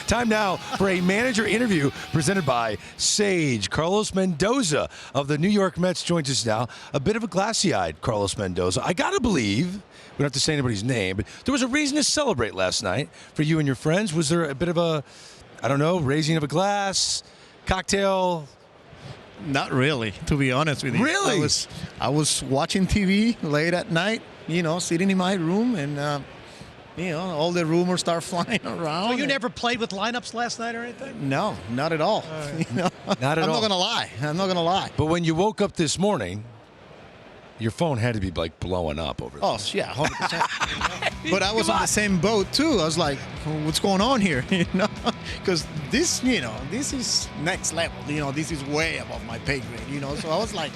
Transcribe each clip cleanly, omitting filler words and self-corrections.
Time now for a manager interview presented by Sage. Carlos Mendoza of the New York Mets joins us now. A bit of a glassy-eyed Carlos Mendoza. I got to believe, we don't have to say anybody's name, but there was a reason to celebrate last night for you and your friends. Was there a bit of a, I don't know, raising of a glass, cocktail? Not really, to be honest with you. Really? I was watching TV late at night, sitting in my room, and all the rumors start flying around. So you never played with lineups last night or anything? No, not at all. Not at all. I'm not gonna lie. But when you woke up this morning, your phone had to be like blowing up over there. Oh yeah, 100%. But I was on the same boat too. I was like, what's going on here? Because this is next level. This is way above my pay grade. So I was like,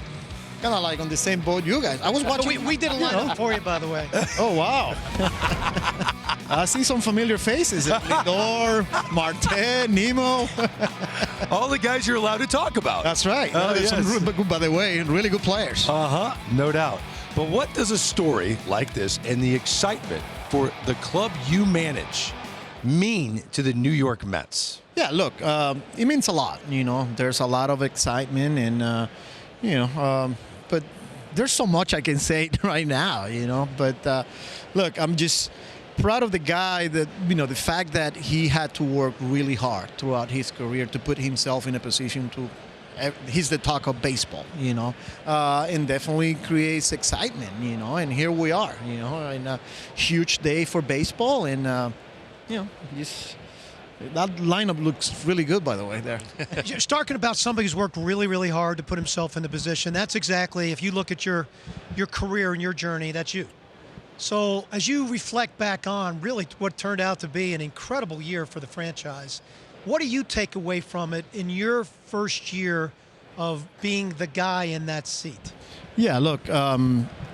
kind of like on the same boat you guys. I was watching. We did a lineup for you, by the way. Oh wow. I see some familiar faces. Lindor, Marte, Nemo. All the guys you're allowed to talk about. That's right. Yes. By the way, really good players. No doubt. But what does a story like this and the excitement for the club you manage mean to the New York Mets? Yeah, look, it means a lot. There's a lot of excitement, and but there's so much I can say right now. But look, I'm just proud of the guy that the fact that he had to work really hard throughout his career to put himself in a position to. He's the talk of baseball, and definitely creates excitement, and here we are, in a huge day for baseball, and just that lineup looks really good, by the way, there. You're talking about somebody who's worked really, really hard to put himself in the position. That's exactly, if you look at your career and your journey, that's you. So as you reflect back on really what turned out to be an incredible year for the franchise, what do you take away from it in your first year of being the guy in that seat? Yeah, look,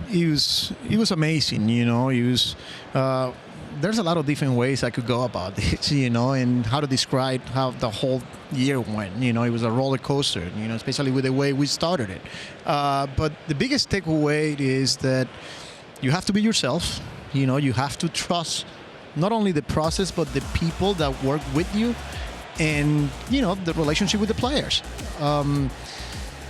he was amazing. He was. There's a lot of different ways I could go about this, and how to describe how the whole year went. It was a roller coaster, especially with the way we started it. But the biggest takeaway is that you have to be yourself. You have to trust not only the process but the people that work with you, and the relationship with the players.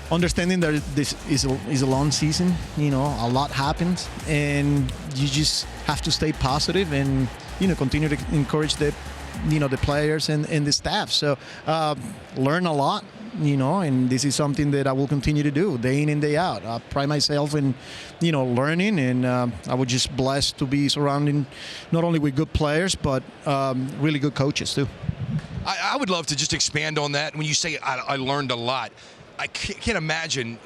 Understanding that this is a long season, a lot happens, and you just have to stay positive and continue to encourage the players and the staff. So learn a lot, and this is something that I will continue to do day in and day out. I pride myself in learning, and I was just blessed to be surrounded not only with good players but really good coaches too. I would love to just expand on that. When you say I learned a lot, I can't imagine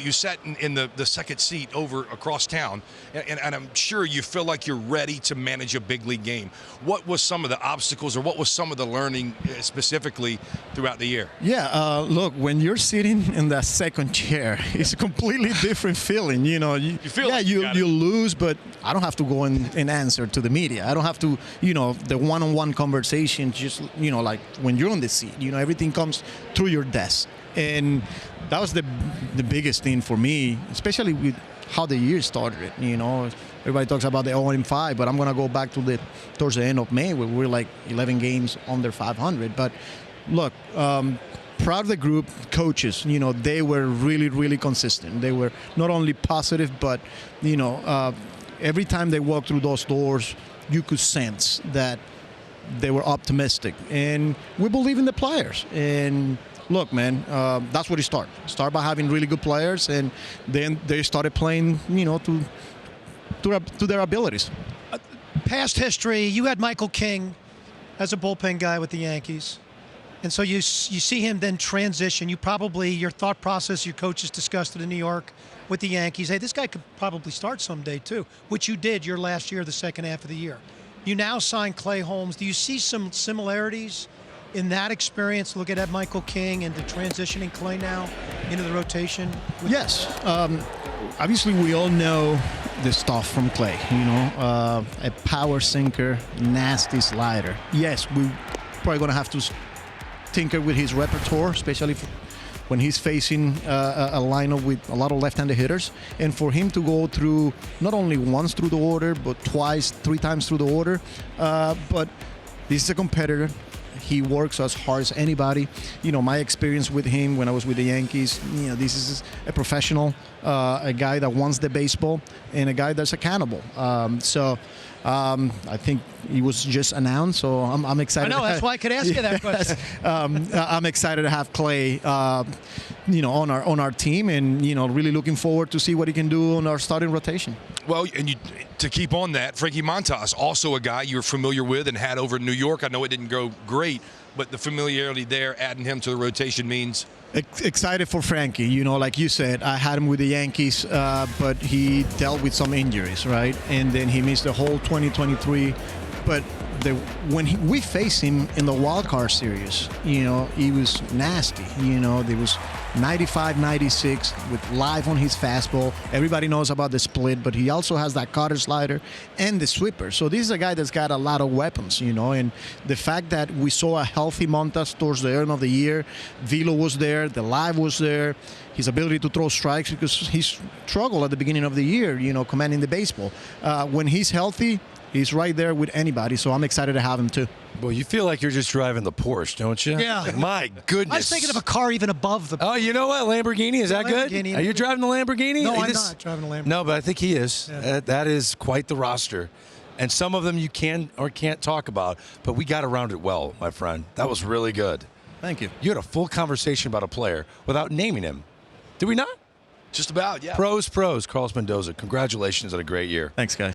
you sat in the second seat over across town, and I'm sure you feel like you're ready to manage a big league game. What was some of the obstacles, or what was some of the learning specifically throughout the year? Yeah, look, when you're sitting in that second chair, it's a completely different feeling. You feel like you lose, but I don't have to go and answer to the media. I don't have to, the one-on-one conversation. Just like when you're on the seat, everything comes through your desk. And that was the biggest thing for me, especially with how the year started. Everybody talks about the 0-5, but I'm going to go back to towards the end of May where we're like 11 games under 500. But look, proud of the group, coaches. They were really, really consistent. They were not only positive, but every time they walked through those doors, you could sense that they were optimistic, and we believe in the players. And look, man, that's what it started. Start by having really good players, and then they started playing, to their abilities. Past history, you had Michael King as a bullpen guy with the Yankees, and so you see him then transition. Your thought process, your coaches discussed it in New York with the Yankees. Hey, this guy could probably start someday too, which you did your last year, the second half of the year. You now signed Clay Holmes. Do you see some similarities in that experience, looking at Michael King and the transitioning Clay now into the rotation? Yes. Obviously, we all know the stuff from Clay. A power sinker, nasty slider. Yes, we're probably going to have to tinker with his repertoire, especially when he's facing a lineup with a lot of left-handed hitters. And for him to go through not only once through the order, but twice, 3 times through the order. But this is a competitor. He works as hard as anybody. My experience with him when I was with the Yankees, this is a professional, a guy that wants the baseball, and a guy that's accountable. I think he was just announced, so I'm excited. I know, that's why I could ask you that question. I'm excited to have Clay, on our team, and really looking forward to see what he can do on our starting rotation. Well, and to keep on that, Frankie Montas, also a guy you're familiar with and had over in New York. I know it didn't go great, but the familiarity there, adding him to the rotation means. Excited for Frankie. Like you said, I had him with the Yankees, but he dealt with some injuries, right? And then he missed the whole 2023. But when we faced him in the wild card series, he was nasty. There was 95, 96 with live on his fastball. Everybody knows about the split, but he also has that cutter slider and the sweeper. So this is a guy that's got a lot of weapons, and the fact that we saw a healthy Montas towards the end of the year, Velo was there, the live was there, his ability to throw strikes because he struggled at the beginning of the year, commanding the baseball. When he's healthy, he's right there with anybody, so I'm excited to have him too. Well, you feel like you're just driving the Porsche, don't you? Yeah. My goodness. I was thinking of a car even above the. Oh, you know what? Lamborghini, is that good? Lamborghini. Are you driving the Lamborghini? No, I'm not driving a Lamborghini. No, but I think he is. Yeah. That is quite the roster. And some of them you can or can't talk about, but we got around it well, my friend. That was really good. Thank you. You had a full conversation about a player without naming him. Did we not? Just about, yeah. Pros. Carlos Mendoza, congratulations on a great year. Thanks, guys.